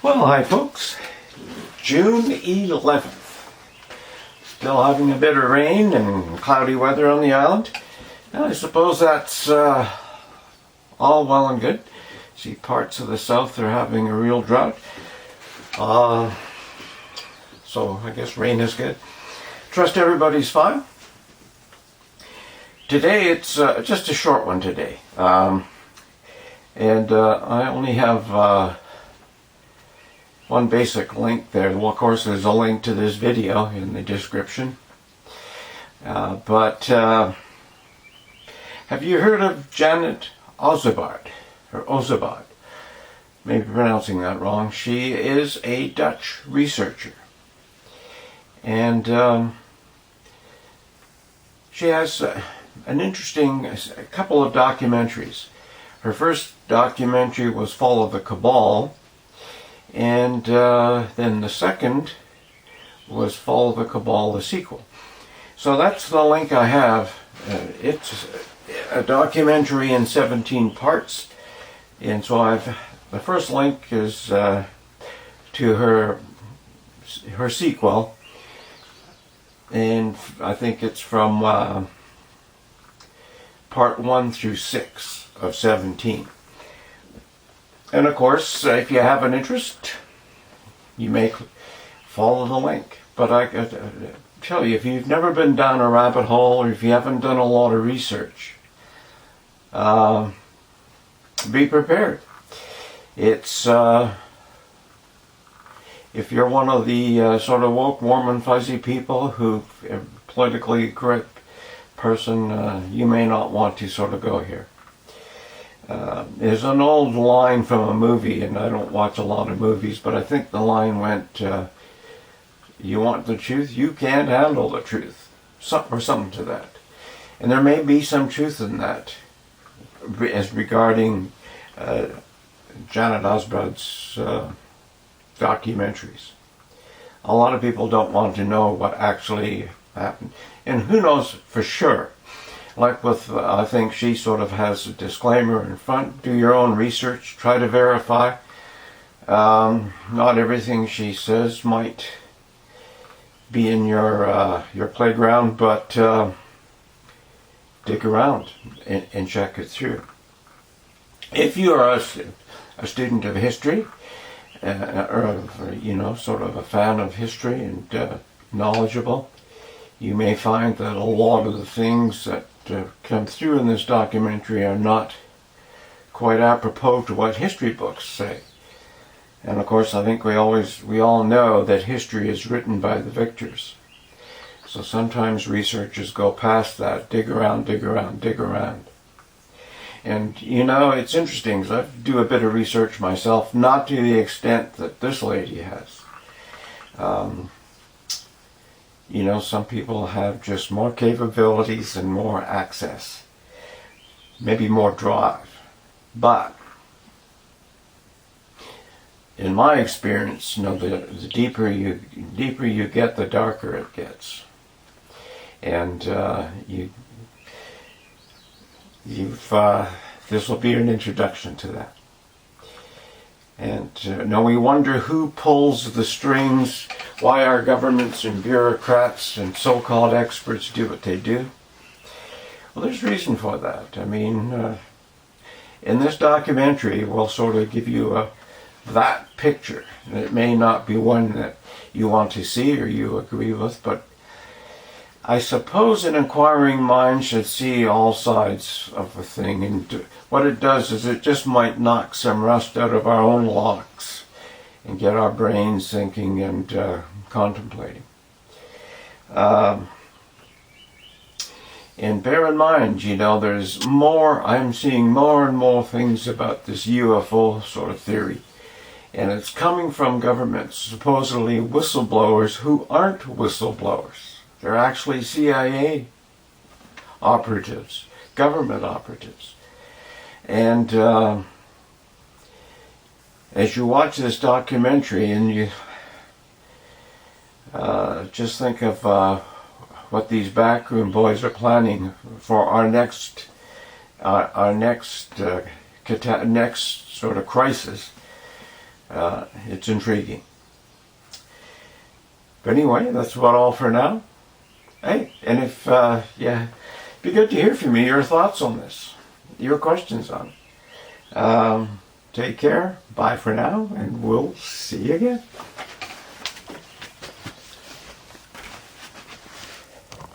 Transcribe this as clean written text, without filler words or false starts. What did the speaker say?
Well, hi folks. June 11th. Still having a bit of rain and cloudy weather on the island. Now, I suppose that's all well and good. See, parts of the south are having a real drought. So I guess rain is good. Trust everybody's fine. Today it's just a short one today. I only have one basic link there. Well, of course, there's a link to this video in the description. But have you heard of Janet Ossebaard, or Ossebaard? Maybe pronouncing that wrong. She is a Dutch researcher. And she has an interesting couple of documentaries. Her first documentary was Fall of the Cabal, and then the second was Fall of the Cabal, the sequel. So that's the link I have. It's a documentary in 17 parts, and so the first link is to her sequel, and I think it's from part 1 through 6 of 17. And of course, if you have an interest, you may follow the link. But I tell you, if you've never been down a rabbit hole, or if you haven't done a lot of research, be prepared. It's if you're one of the sort of woke, warm and fuzzy people who politically correct person, you may not want to sort of go here. There's an old line from a movie, and I don't watch a lot of movies, but I think the line went, you want the truth, you can't handle the truth, or something to that. And there may be some truth in that, as regarding Janet Ossebaard's documentaries. A lot of people don't want to know what actually happened. And who knows for sure? Like with, I think she sort of has a disclaimer in front. Do your own research. Try to verify. Not everything she says might be in your playground, but dig around and check it through. If you are a student of history, or sort of a fan of history and knowledgeable, you may find that a lot of the things that come through in this documentary are not quite apropos to what history books say. And of course, I think we all know that history is written by the victors. So sometimes researchers go past that, dig around, dig around, dig around. And it's interesting, because I do a bit of research myself, not to the extent that this lady has. Some people have just more capabilities and more access, maybe more drive. But in my experience, the deeper you get, the darker it gets. And this will be an introduction to that. And now we wonder who pulls the strings, why our governments and bureaucrats and so-called experts do what they do. Well, there's reason for that. I mean, in this documentary, we'll sort of give you that picture. It may not be one that you want to see or you agree with, but I suppose an inquiring mind should see all sides of the thing, and what it does is it just might knock some rust out of our own locks and get our brains thinking and contemplating. And bear in mind, there's I'm seeing more and more things about this UFO sort of theory. And it's coming from governments, supposedly whistleblowers who aren't whistleblowers. They're actually CIA operatives, government operatives. And as you watch this documentary and you just think of what these backroom boys are planning for our next sort of crisis, It's intriguing. But anyway, that's about all for now. Hey, and if, it'd be good to hear from you, your thoughts on this, your questions on it. Take care, bye for now, and we'll see you again.